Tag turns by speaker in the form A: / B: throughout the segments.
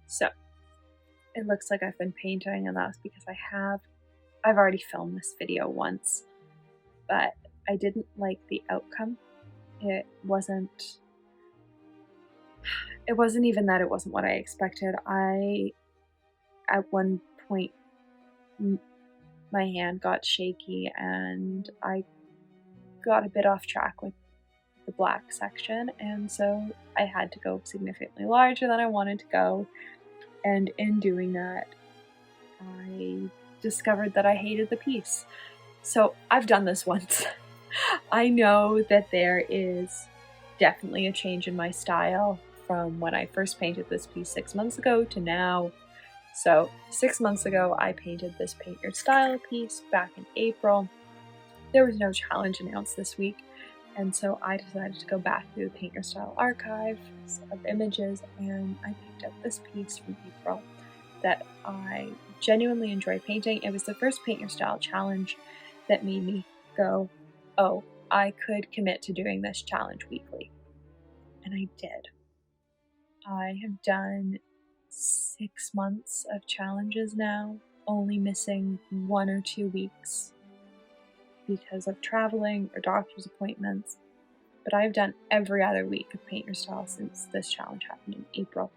A: So it looks like I've been painting, and that's because I've already filmed this video once, but I didn't like the outcome. It wasn't even that it wasn't what I expected. At one point, my hand got shaky and I got a bit off track with the black section, and so I had to go significantly larger than I wanted to go, and in doing that I discovered that I hated the piece. So I've done this once. I know that there is definitely a change in my style from when I first painted this piece 6 months ago to now. So 6 months ago I painted this Paint Your Style piece back in April. There was no challenge announced this week, and so I decided to go back through the Paint Your Style archive of images, and I picked up this piece from April that I genuinely enjoy painting. It was the first Paint Your Style challenge that made me go, oh, I could commit to doing this challenge weekly. And I did. I have done 6 months of challenges now, only missing 1 or 2 weeks because of traveling or doctor's appointments, but I've done every other week of Paint Your Style since this challenge happened in April.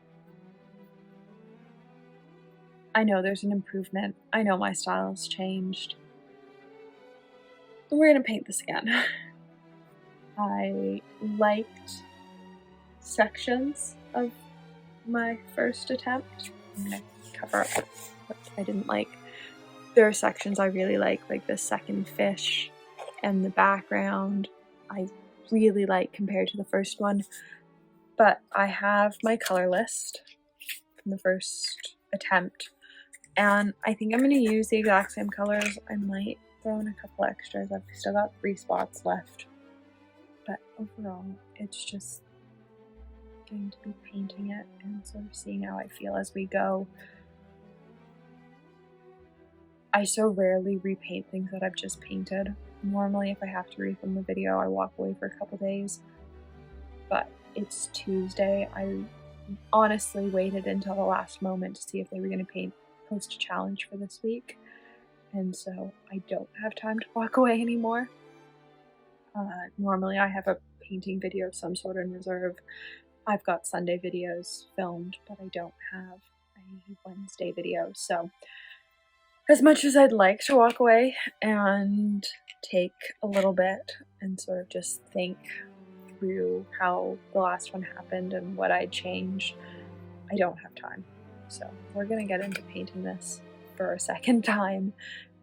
A: I know there's an improvement. I know my style has changed. But we're gonna paint this again. I liked sections of my first attempt. I'm gonna cover up what I didn't like. There are sections I really like the second fish and the background. I really like compared to the first one, but I have my color list from the first attempt, and I think I'm going to use the exact same colors. I might throw in a couple extras. I've still got 3 spots left, but overall it's just going to be painting it and sort of seeing how I feel as we go. I so rarely repaint things that I've just painted. Normally if I have to refilm the video I walk away for a couple days, but it's Tuesday. I honestly waited until the last moment to see if they were going to post a challenge for this week, and so I don't have time to walk away anymore. Normally I have a painting video of some sort in reserve. I've got Sunday videos filmed, but I don't have a Wednesday video, so as much as I'd like to walk away and take a little bit and sort of just think through how the last one happened and what I'd change, I don't have time. So we're going to get into painting this for a second time,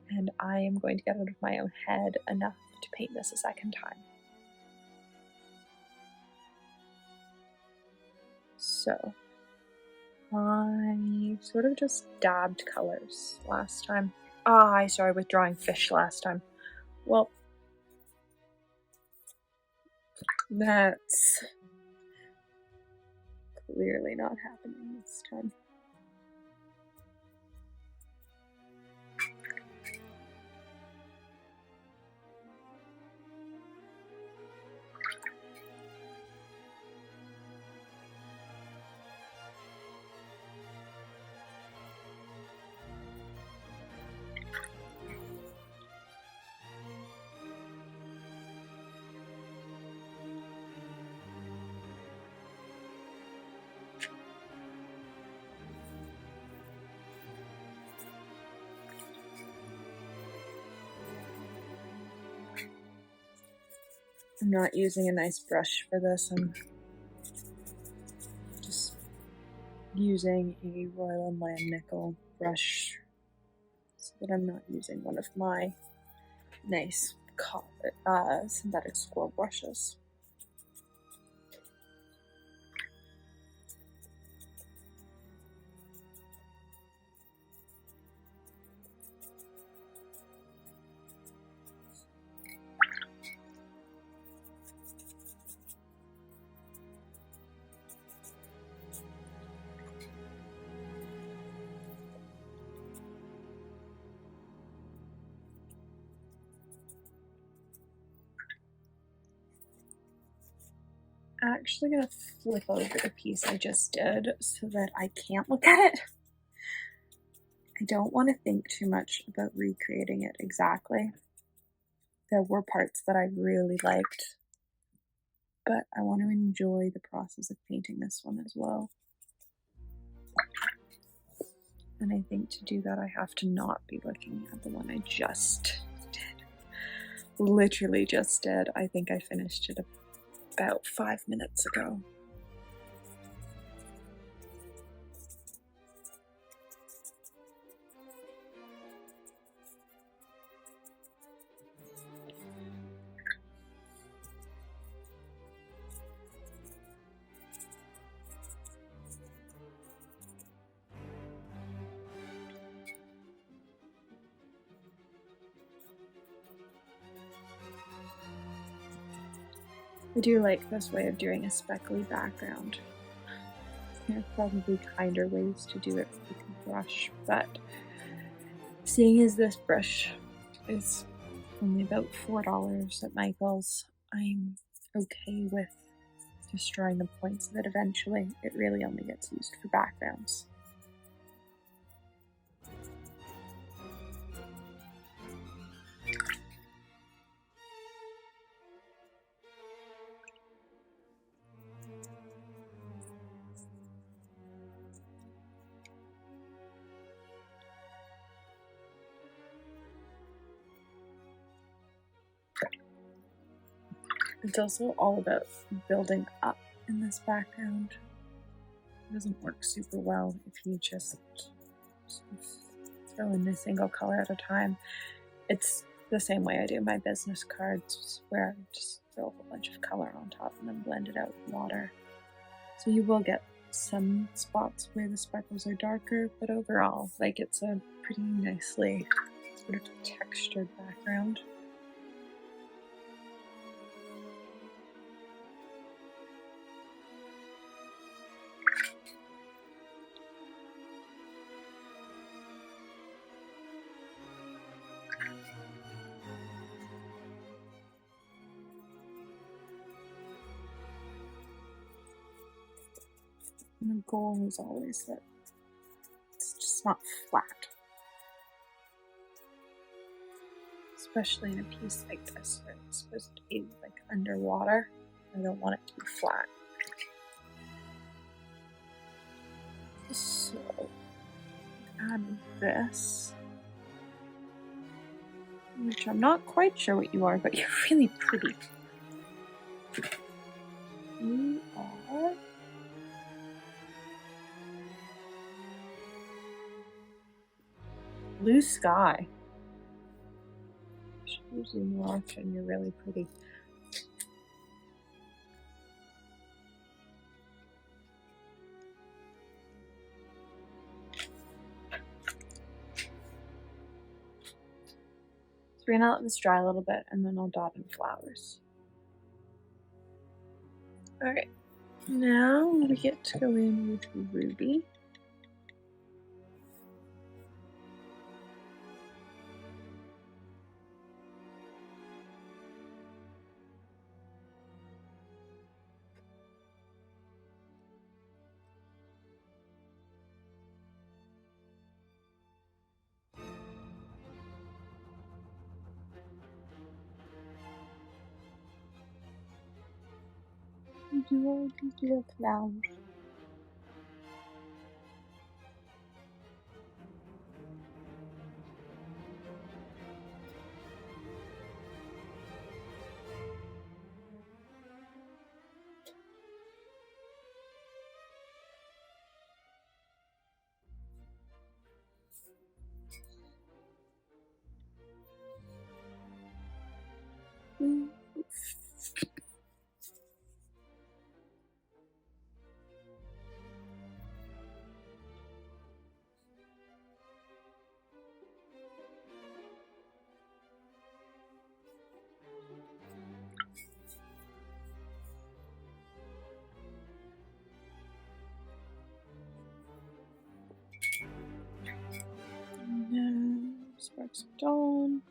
A: and I am going to get out of my own head enough to paint this a second time. So I sort of just dabbed colors last time. I started with drawing fish last time. Well, that's clearly not happening this time. I'm not using a nice brush for this. I'm just using a Royal and Langnickel brush so that I'm not using one of my nice synthetic squirrel brushes. actually going to flip over the piece I just did so that I can't look at it. I don't want to think too much about recreating it exactly. There were parts that I really liked, but I want to enjoy the process of painting this one as well. And I think to do that, I have to not be looking at the one I just did. Literally just did. I think I finished it about 5 minutes ago. I do like this way of doing a speckly background. There are probably kinder ways to do it with a brush, but seeing as this brush is only about $4 at Michael's, I'm okay with destroying the points of it eventually. It really only gets used for backgrounds. It's also all about building up in this background. It doesn't work super well if you just throw in a single color at a time. It's the same way I do my business cards, where I just throw a whole bunch of color on top and then blend it out with water. So you will get some spots where the speckles are darker, but overall, like, it's a pretty nicely sort of textured background. And the goal is always that it's just not flat. Especially in a piece like this where it's supposed to be like underwater. I don't want it to be flat. So, add this, which I'm not quite sure what you are, but you're really pretty. You are blue sky. Shows you more and you're really pretty. So we're gonna let this dry a little bit and then I'll dot in flowers. Alright, now we get to go in with Ruby. Do all these little flowers. Now, sparks of dawn.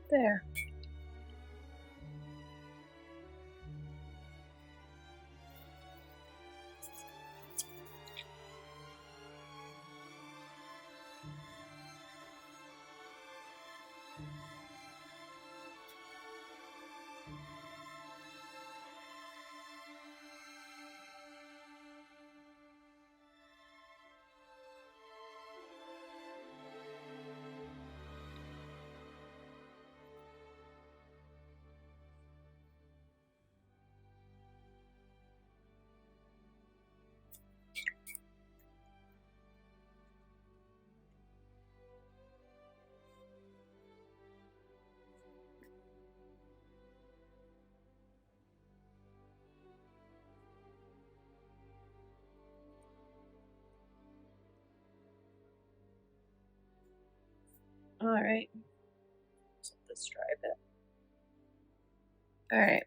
A: There. All right. Let's try a bit. All right.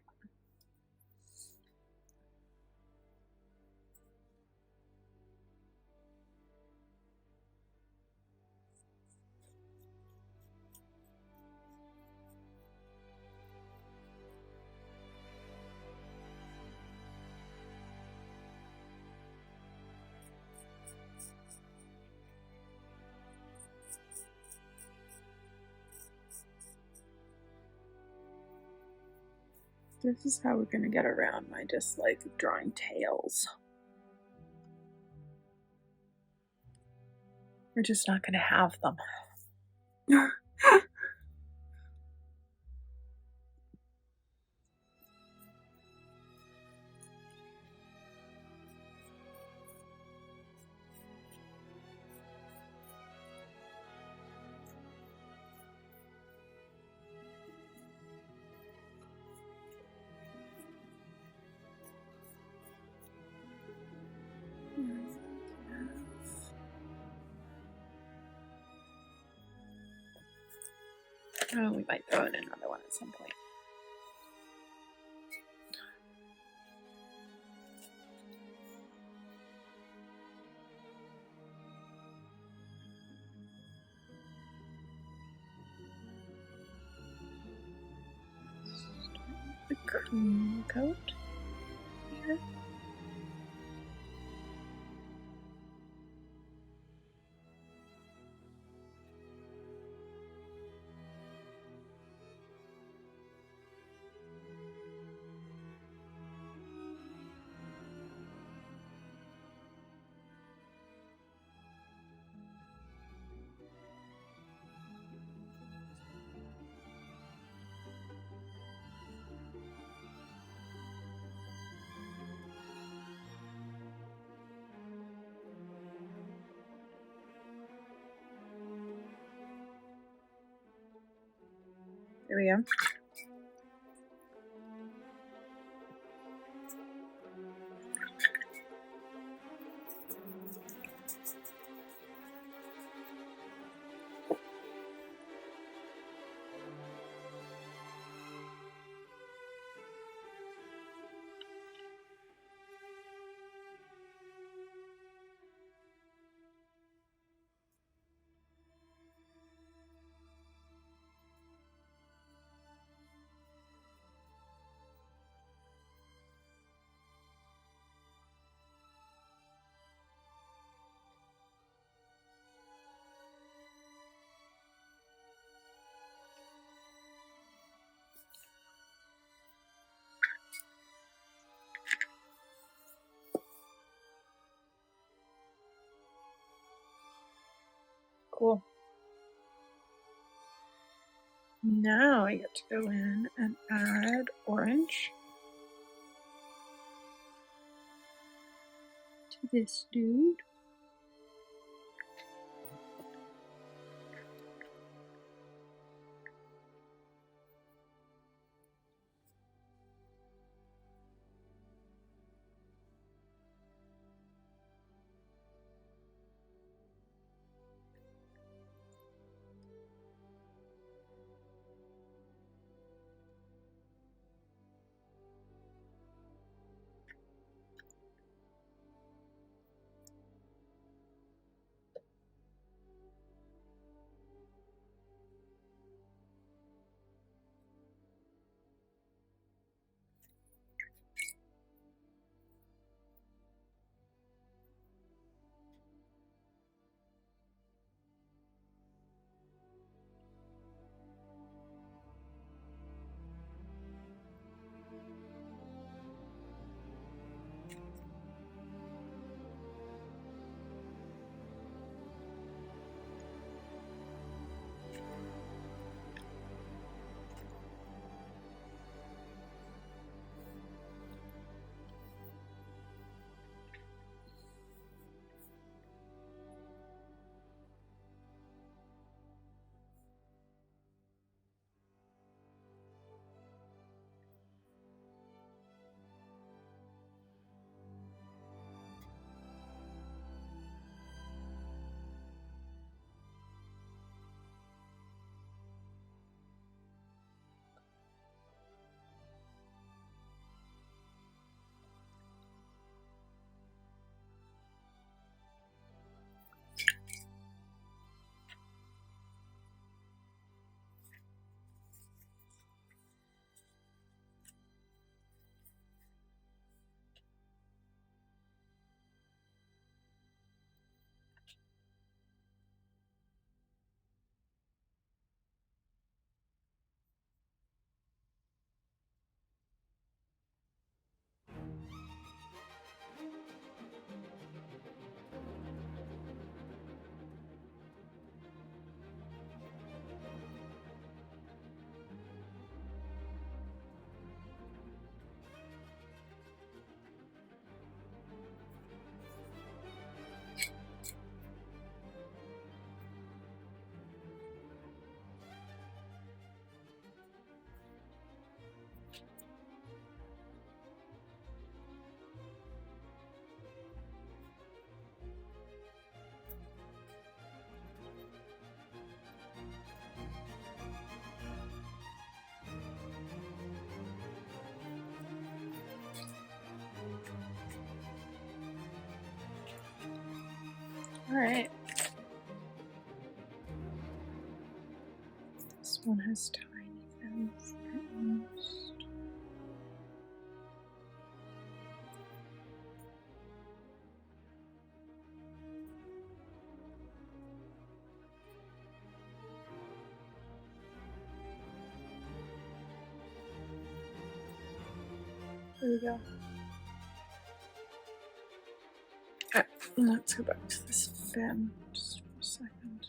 A: This is how we're going to get around my dislike of drawing tails. We're just not going to have them. Oh, we might throw in another one at some point. The cream coat here. There we go. Cool. Now I get to go in and add orange to this dude. Alright. This one has tiny fins almost. There we go. Alright, let's go back to this fin just for a second.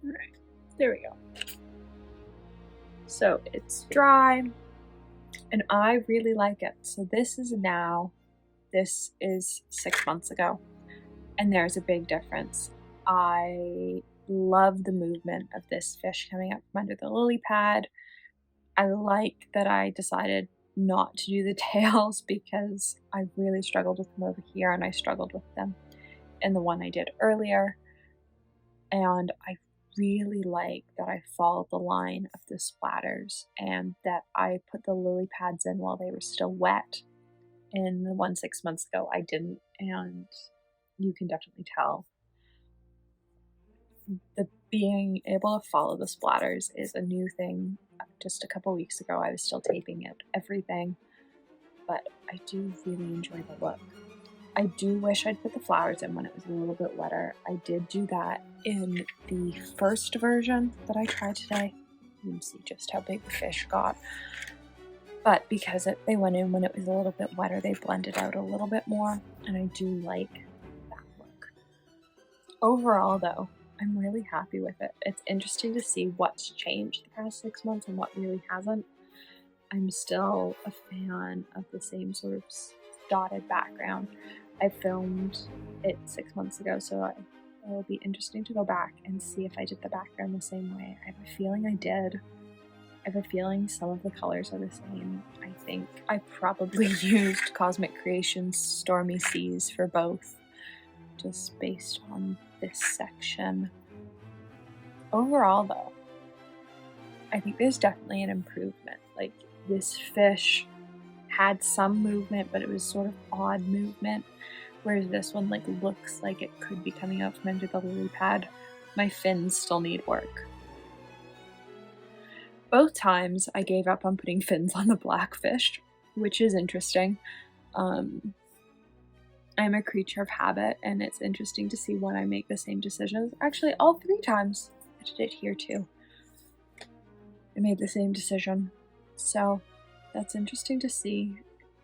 A: Alright, there we go. So it's dry, and I really like it. So this is 6 months ago, and there's a big difference. I love the movement of this fish coming up from under the lily pad. I like that I decided not to do the tails because I really struggled with them over here, and I struggled with them in the one I did earlier. And I really like that I followed the line of the splatters and that I put the lily pads in while they were still wet. In the one 6 months ago, I didn't, and you can definitely tell. The being able to follow the splatters is a new thing. Just a couple weeks ago, I was still taping it, everything, but I do really enjoy the look. I do wish I'd put the flowers in when it was a little bit wetter. I did do that in the first version that I tried today. You can see just how big the fish got. But because they went in when it was a little bit wetter, they blended out a little bit more, and I do like that look. Overall, though, I'm really happy with it. It's interesting to see what's changed the past 6 months and what really hasn't. I'm still a fan of the same sort of dotted background. I filmed it 6 months ago, so it will be interesting to go back and see if I did the background the same way. I have a feeling I did. I have a feeling some of the colors are the same. I think I probably used Cosmic Creations Stormy Seas for both, just based on this section. Overall, though, I think there's definitely an improvement. Like, this fish had some movement, but it was sort of odd movement, whereas this one looks like it could be coming out from under the lily pad. My fins still need work. Both times I gave up on putting fins on the blackfish, which is interesting. I'm a creature of habit, and it's interesting to see when I make the same decisions. Actually, all 3 times I did it here too. I made the same decision. So that's interesting to see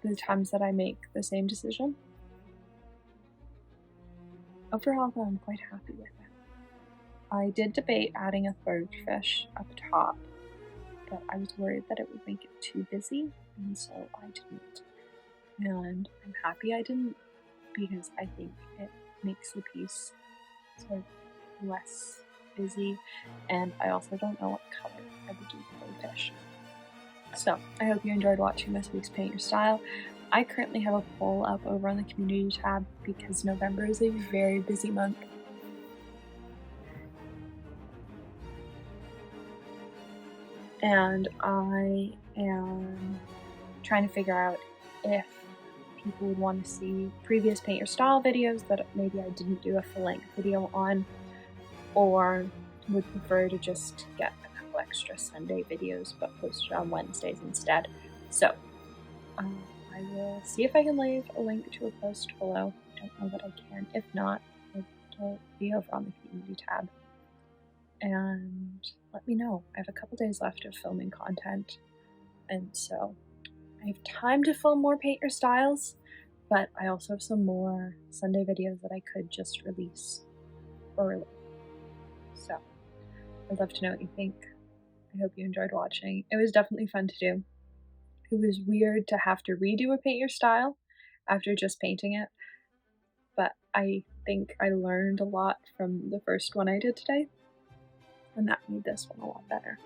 A: the times that I make the same decision. Overall, though, I'm quite happy with it. I did debate adding a 3rd fish up top, but I was worried that it would make it too busy, and so I didn't. And I'm happy I didn't, because I think it makes the piece sort of less busy, and I also don't know what color I would do for the fish. So, I hope you enjoyed watching this week's Paint Your Style. I currently have a poll up over on the community tab because November is a very busy month. And I am trying to figure out if people would want to see previous Paint Your Style videos that maybe I didn't do a full-length video on, or would prefer to just get a couple extra Sunday videos but posted on Wednesdays instead. So, I will see if I can leave a link to a post below. I don't know that I can. If not, I'll it'll be over on the community tab. And let me know. I have a couple days left of filming content, and so I have time to film more Paint Your Styles, but I also have some more Sunday videos that I could just release early. So I'd love to know what you think. I hope you enjoyed watching. It was definitely fun to do. It was weird to have to redo a Paint Your Style after just painting it, but I think I learned a lot from the first one I did today, and that made this one a lot better.